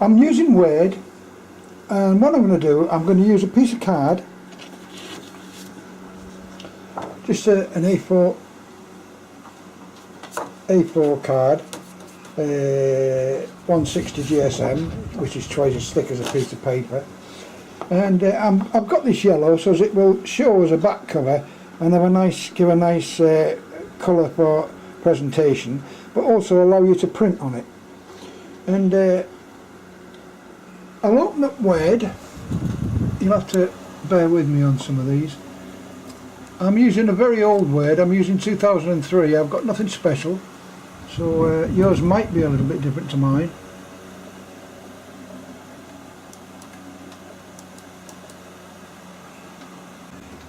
I'm using Word, and what I'm going to do, I'm going to use a piece of card, just an A4 card, 160 GSM, which is twice as thick as a piece of paper, and I've got this yellow so as it will show as a back cover and give a nice colour for presentation, but also allow you to print on it. And I'll open up Word. You'll have to bear with me on some of these. I'm using a very old Word. I'm using 2003. I've got nothing special, so yours might be a little bit different to mine.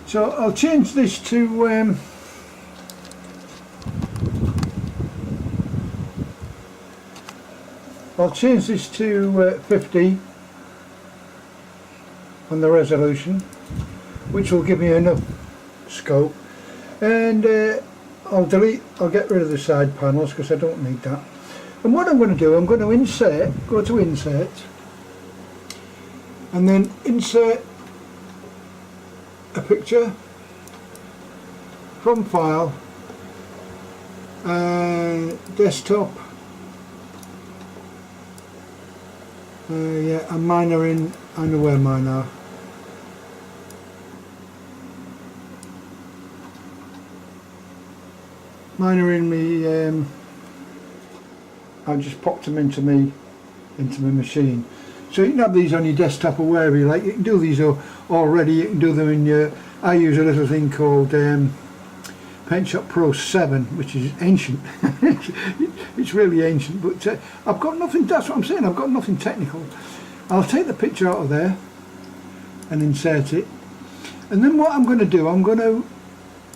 So I'll change this to I'll change this to 50 on the resolution, which will give me enough scope, and I'll get rid of the side panels because I don't need that. And what I'm going to do, I'm going to go to insert, and then insert a picture from file, desktop. Yeah, and mine are in, I know where mine are. Mine are in me, I just popped them into my machine. So you can have these on your desktop or wherever you like. You can do these already, you can do them in your, I use a little thing called PaintShop Pro 7, which is ancient. It's really ancient, but I've got nothing, that's what I'm saying, I've got nothing technical. I'll take the picture out of there and insert it, and then what I'm going to do, I'm going to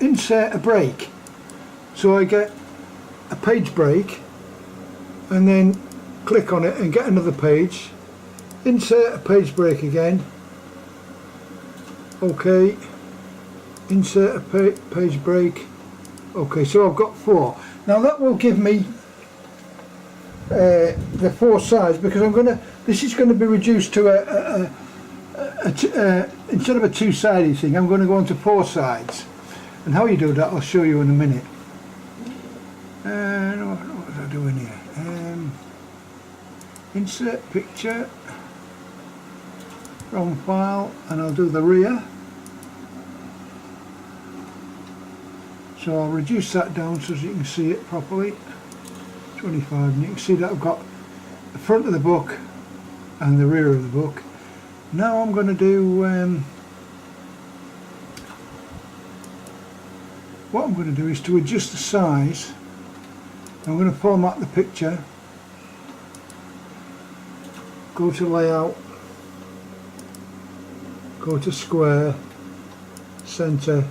insert a break, so I get a page break, and then click on it and get another page, insert a page break again, okay, insert a page break, okay, so I've got 4. Now that will give me the 4 sides, because this is going to be reduced to instead of a 2-sided thing, I'm going to go on to 4 sides, and how you do that I'll show you in a minute. What was I doing here? Insert picture from file, and I'll do the rear. So I'll reduce that down so you can see it properly. 25, and you can see that I've got the front of the book and the rear of the book. Now I'm going to do what I'm going to do is to adjust the size. I'm going to format the picture, go to layout, go to square, center,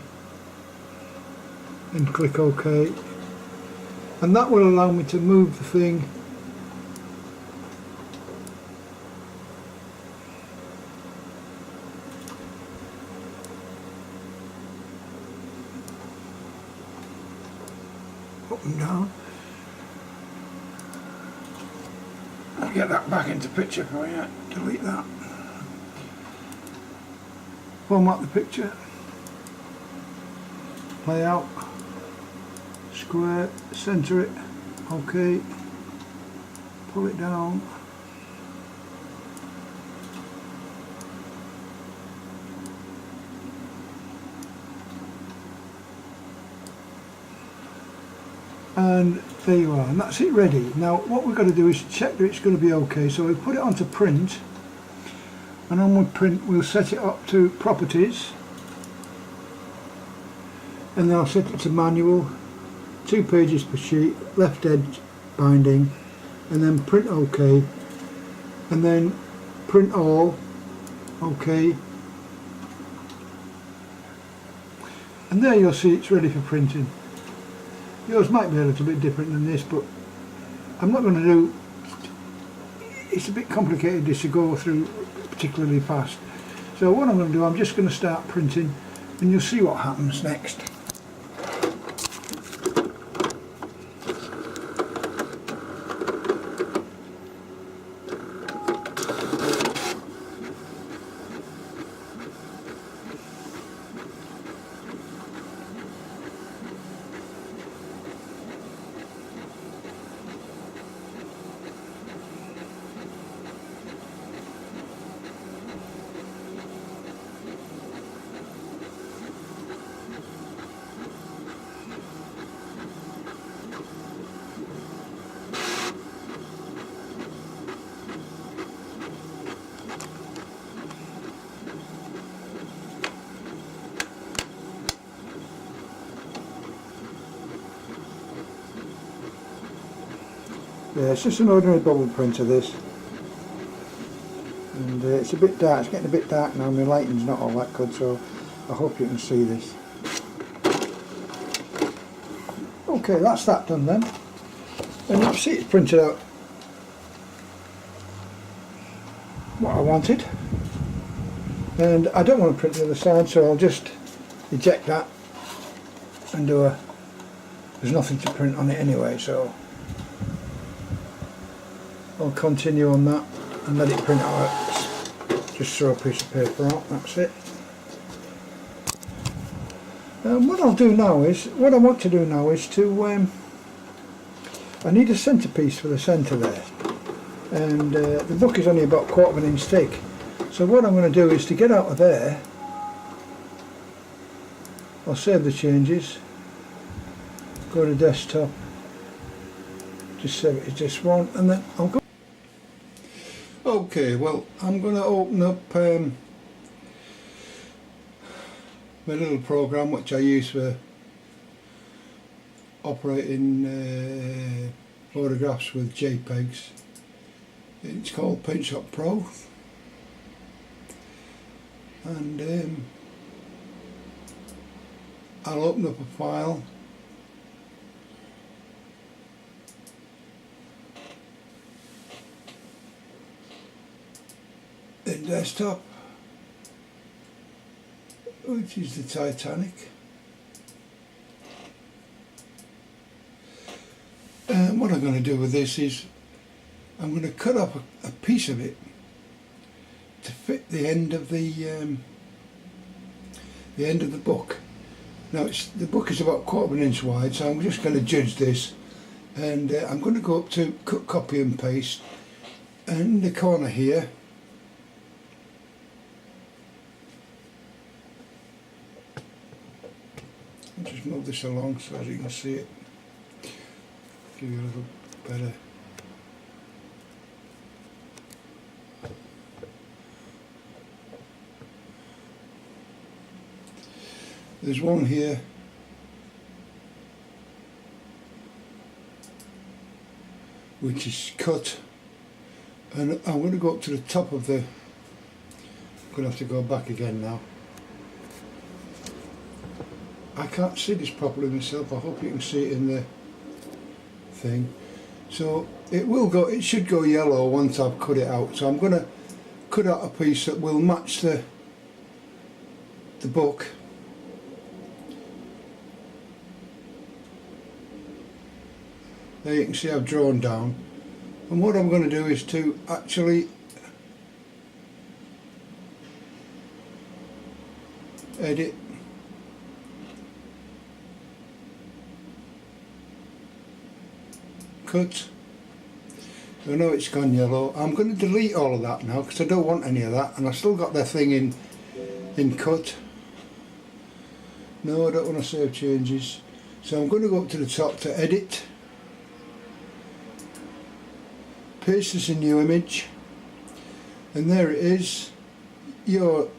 and click OK, and that will allow me to move the thing up and down. I'll get that back into picture for you, delete that, format the picture, layout, square, center it, okay, pull it down, and there you are, and that's it ready. Now what we've got to do is check that it's going to be okay, so we put it onto print, and on with print we'll set it up to properties, and then I'll set it to manual, 2 pages per sheet, left edge binding, and then print OK, and then print all, OK, and there you'll see it's ready for printing. Yours might be a little bit different than this, but I'm not going to do, it's a bit complicated this to go through particularly fast. So what I'm going to do, I'm just going to start printing, and you'll see what happens next. Yeah, it's just an ordinary bubble printer this, and it's a bit dark, it's getting a bit dark now, my lighting's not all that good, so I hope you can see this. Okay, that's that done then, and you can see it's printed out what I wanted, and I don't want to print the other side, so I'll just eject that and do a, there's nothing to print on it anyway, so I'll continue on that and let it print out. Just throw a piece of paper out, that's it. What I'll do now is, what I want to do now is to, I need a centerpiece for the centre there, and the book is only about 1/4 of an inch thick, so what I'm going to do is to get out of there, I'll save the changes, go to desktop, just save it as just one, and then I'll go. Okay, well, I'm going to open up my little program which I use for operating photographs with JPEGs. It's called PaintShop Pro, and I'll open up a file. In desktop, which is the Titanic, and what I'm going to do with this is I'm going to cut up a piece of it to fit the end of the book. Now the book is about 1/4 of an inch wide, so I'm just going to judge this, and I'm going to go up to cut, copy and paste, and in the corner here I'll just move this along so as you can see it, give you a little better. There's one here which is cut, and I'm going to go up to the top of the, I'm going to have to go back again now. I can't see this properly myself, I hope you can see it in the thing. So it will go, it should go yellow once I've cut it out, so I'm going to cut out a piece that will match the book. There you can see I've drawn down, and what I'm going to do is to actually edit, cut. I know it's gone yellow. I'm going to delete all of that now because I don't want any of that, and I've still got the thing in cut. No, I don't want to save changes, so I'm going to go up to the top to edit, paste this in new image, and there it is. Your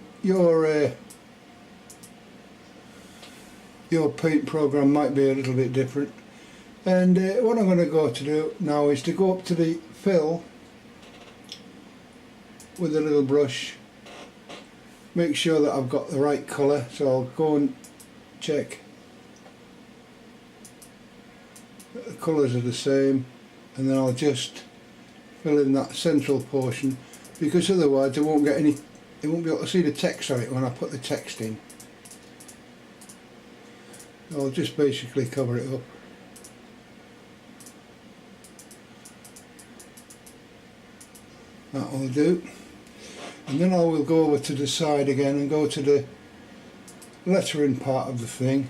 paint program might be a little bit different, and what I'm going to go to do now is to go up to the fill with a little brush, make sure that I've got the right colour, so I'll go and check that the colours are the same, and then I'll just fill in that central portion, because otherwise I won't get any, you won't be able to see the text on it when I put the text in. I'll just basically cover it up. That will do, and then I will go over to the side again and go to the lettering part of the thing.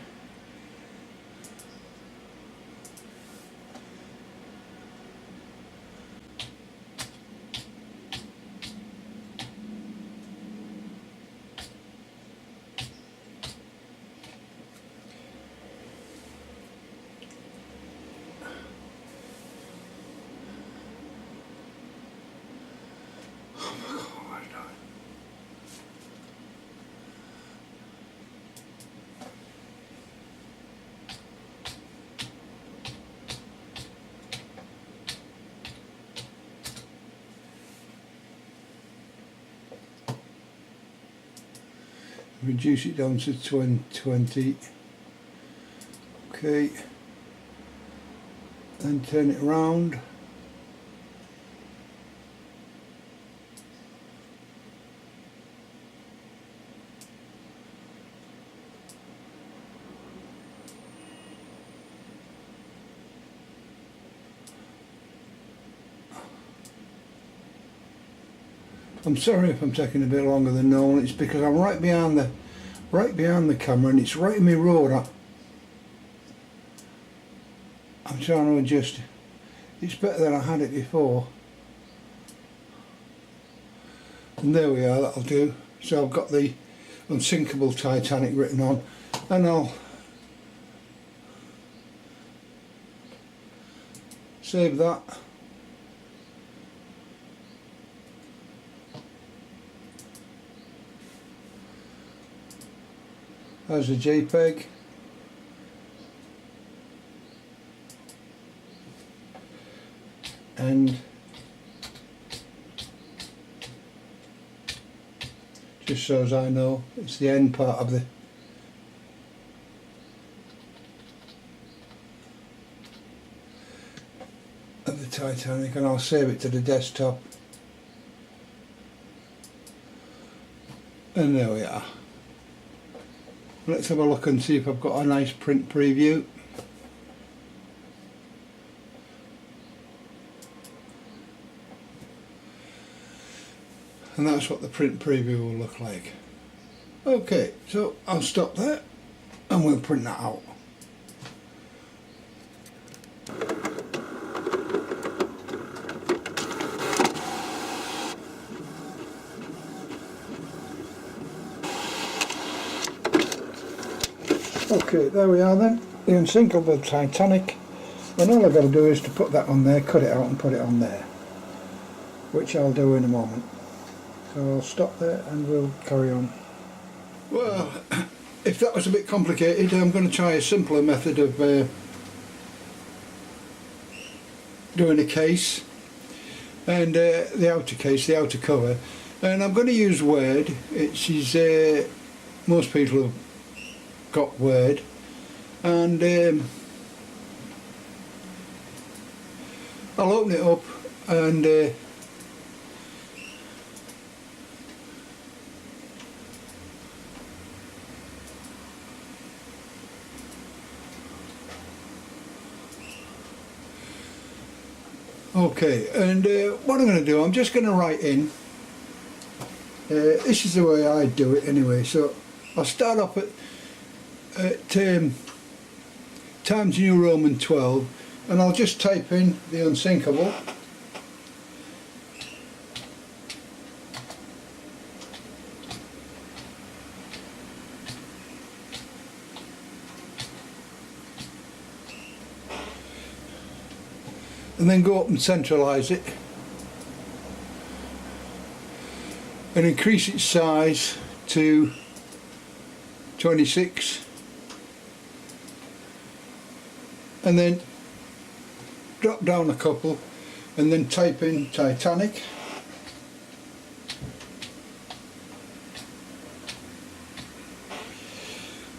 reduce it down to 20. Okay, then turn it around. I'm sorry if I'm taking a bit longer than normal. It's because I'm right behind the camera and it's right in my road. I'm trying to adjust. It's better than I had it before. And there we are, that'll do. So I've got the Unsinkable Titanic written on, and I'll save that. There's a JPEG. And just so as I know, it's the end part of the Titanic, and I'll save it to the desktop. And there we are. Let's have a look and see if I've got a nice print preview. And that's what the print preview will look like. Okay, so I'll stop there and we'll print that out. Okay, there we are then, the Unsinkable Titanic, and all I've got to do is to put that on there, cut it out and put it on there, which I'll do in a moment. So I'll stop there and we'll carry on. Well, if that was a bit complicated, I'm going to try a simpler method of doing a case, and the outer case, the outer cover, and I'm going to use Word. It's most people have got Word, and I'll open it up and okay, and what I'm going to do, I'm just going to write in, this is the way I do it anyway, so I'll start off at Times New Roman 12, and I'll just type in the Unsinkable, and then go up and centralise it and increase its size to 26, and then drop down a couple and then type in Titanic,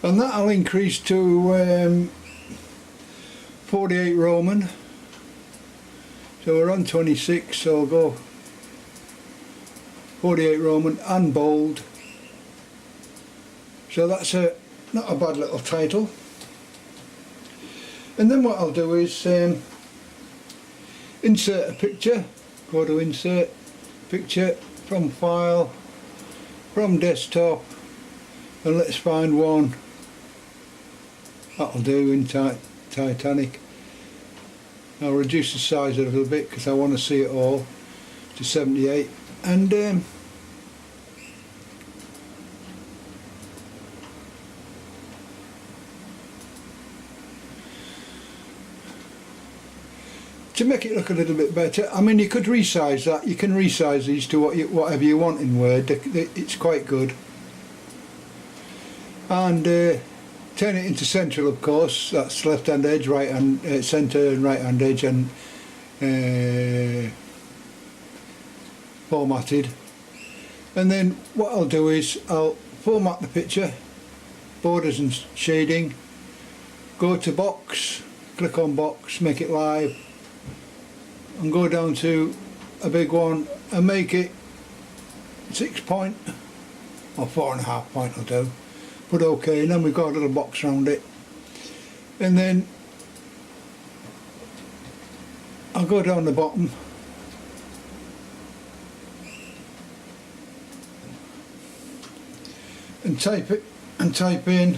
and that'll increase to 48 Roman. So we're on 26, so I'll go 48 Roman and bold. So that's not a bad little title. And then what I'll do is insert a picture. Go to insert, picture, from file, from desktop, and let's find one. That'll do in Titanic. I'll reduce the size a little bit because I want to see it all to 78, and to make it look a little bit better, I mean, you could resize that. You can resize these to whatever you want in Word. It's quite good. And turn it into central, of course. That's left hand edge, right hand centre, and right hand edge, and formatted. And then what I'll do is I'll format the picture, borders and shading, go to box, click on box, make it live, and go down to a big one and make it 6 point or 4.5 point will do. Put OK, and then we've got a little box around it, and then I'll go down the bottom and type it and type in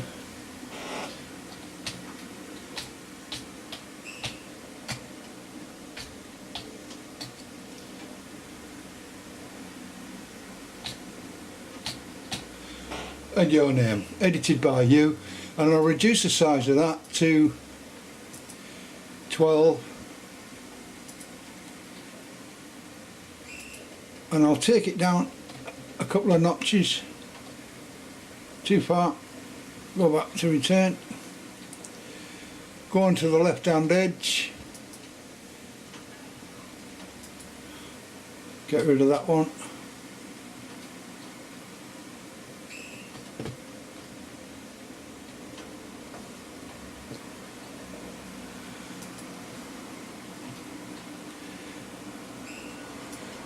and your name, edited by you, and I'll reduce the size of that to 12, and I'll take it down a couple of notches. Too far, go back to return, go on to the left hand edge, get rid of that one,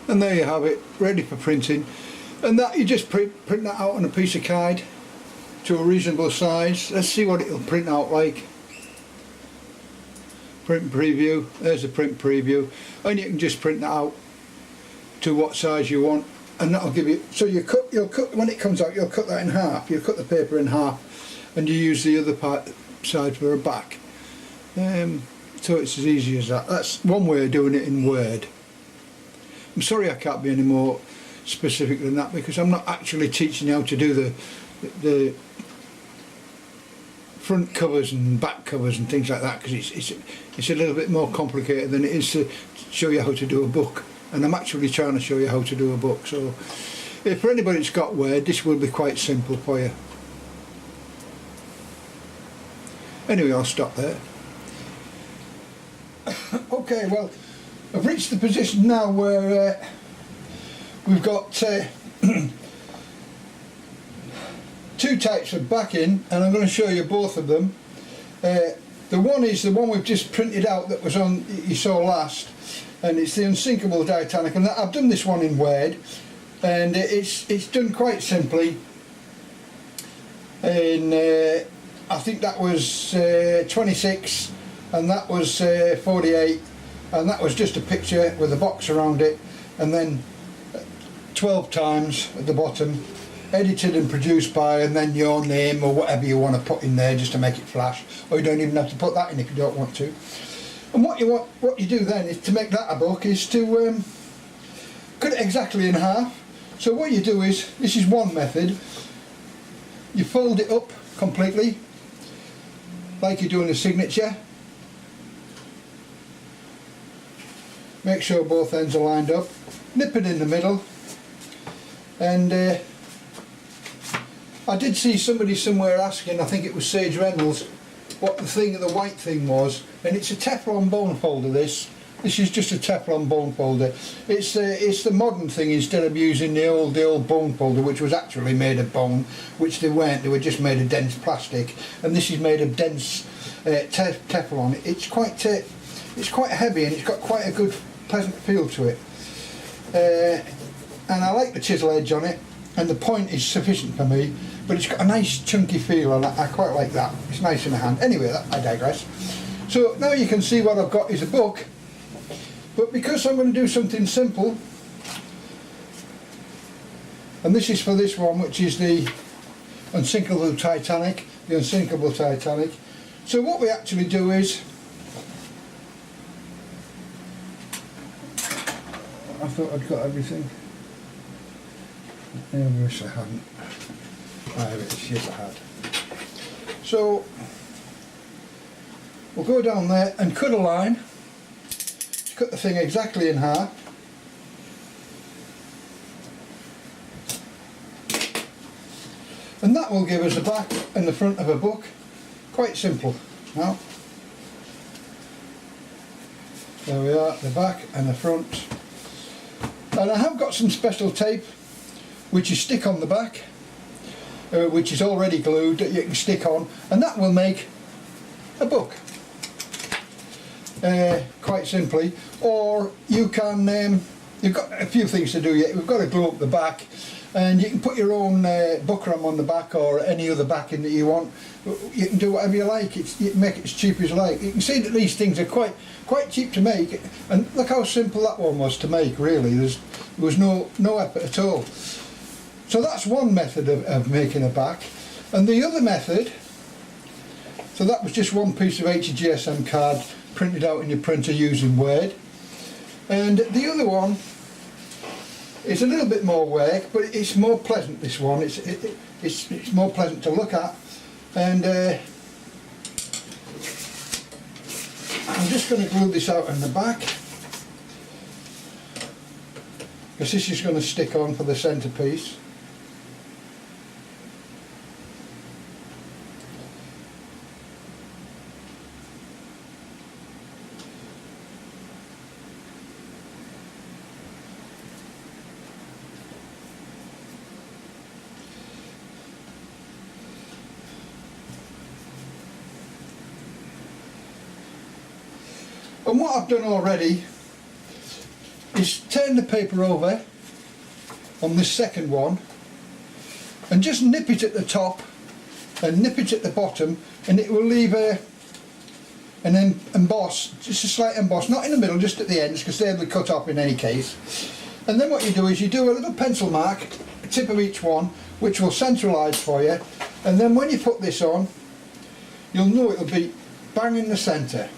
and there you have it, ready for printing. And that you just print that out on a piece of card to a reasonable size. Let's see what it'll print out like. Print preview, there's a print preview, and you can just print that out to what size you want, and that'll give you, so you'll cut when it comes out, you'll cut that in half, you'll cut the paper in half, and you use the other side for a back. So it's as easy as that. That's one way of doing it in Word. I'm sorry I can't be any more specific than that, because I'm not actually teaching you how to do the front covers and back covers and things like that, because it's a little bit more complicated than it is to show you how to do a book, and I'm actually trying to show you how to do a book. So if for anybody that's got Word, this will be quite simple for you. Anyway, I'll stop there. Okay, well, I've reached the position now where we've got two types of backing, and I'm going to show you both of them. The one is the one we've just printed out that was on, you saw last, and it's the Unsinkable Titanic, and I've done this one in Word, and it's done quite simply. And I think that was 26, and that was 48, and that was just a picture with a box around it, and then 12 times at the bottom, edited and produced by, and then your name or whatever you want to put in there just to make it flash, or you don't even have to put that in if you don't want to. And what you do then is, to make that a book, is to cut it exactly in half. So what you do is, this is one method, you fold it up completely like you're doing a signature, make sure both ends are lined up, nip it in the middle, and I did see somebody somewhere asking, I think it was Sage Reynolds, what the white thing was, and it's a Teflon bone folder. This is just a Teflon bone folder. It's the modern thing, instead of using the old bone folder, which was actually made of bone, which they weren't. They were just made of dense plastic, and this is made of dense Teflon. It's quite heavy, and it's got quite a good, pleasant feel to it. And I like the chisel edge on it, and the point is sufficient for me, but it's got a nice chunky feel, and I quite like that. It's nice in the hand. Anyway, I digress. So now you can see what I've got is a book, but because I'm going to do something simple, and this is for this one, which is the Unsinkable Titanic, so what we actually do is, I thought I'd got everything. I wish I hadn't. Yes, I had. So we'll go down there and cut a line. Cut the thing exactly in half. And that will give us the back and the front of a book. Quite simple. Now, there we are, the back and the front. And I have got some special tape which you stick on the back, which is already glued, that you can stick on, and that will make a book, quite simply. Or you can, you've got a few things to do yet. We've got to glue up the back, and you can put your own buckram on the back, or any other backing that you want. You can do whatever you like. You can make it as cheap as you like. You can see that these things are quite cheap to make, and look how simple that one was to make. Really, there was no effort at all. So that's one method of making a back. And the other method, so that was just one piece of HGSM card printed out in your printer using Word. And the other one is a little bit more work, but it's more pleasant, this one. It's more pleasant to look at. And I'm just going to glue this out on the back, because this is going to stick on for the centerpiece. And what I've done already is turn the paper over on this second one and just nip it at the top and nip it at the bottom, and it will leave an emboss, just a slight emboss, not in the middle, just at the ends, because they'll be cut off in any case. And then what you do is you do a little pencil mark, a tip of each one, which will centralise for you, and then when you put this on, you'll know it'll be bang in the centre.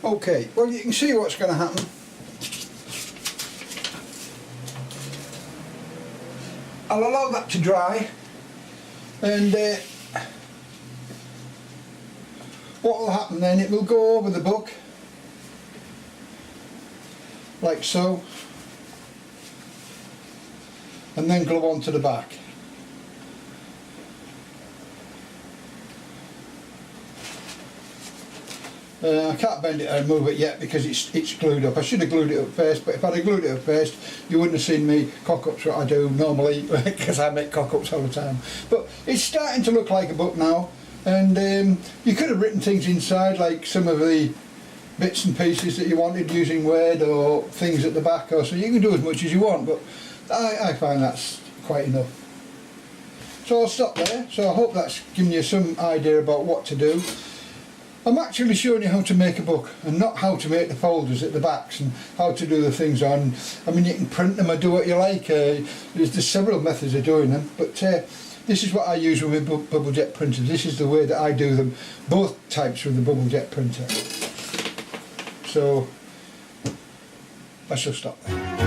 Okay, well, you can see what's going to happen. I'll allow that to dry, and what will happen then, it will go over the book like so, and then glue onto the back. I can't bend it and move it yet because it's glued up. I should have glued it up first, but if I'd have glued it up first, you wouldn't have seen me cock ups what I do normally, because I make cock ups all the time. But it's starting to look like a book now, and you could have written things inside, like some of the bits and pieces that you wanted using Word, or things at the back, or so. You can do as much as you want, but I find that's quite enough. So I'll stop there. So I hope that's given you some idea about what to do. I'm actually showing you how to make a book, and not how to make the folders at the backs and how to do the things on. I mean, you can print them or do what you like. There's several methods of doing them, but this is what I use with my bubble jet printers. This is the way that I do them, both types with the bubble jet printer. So I shall stop there.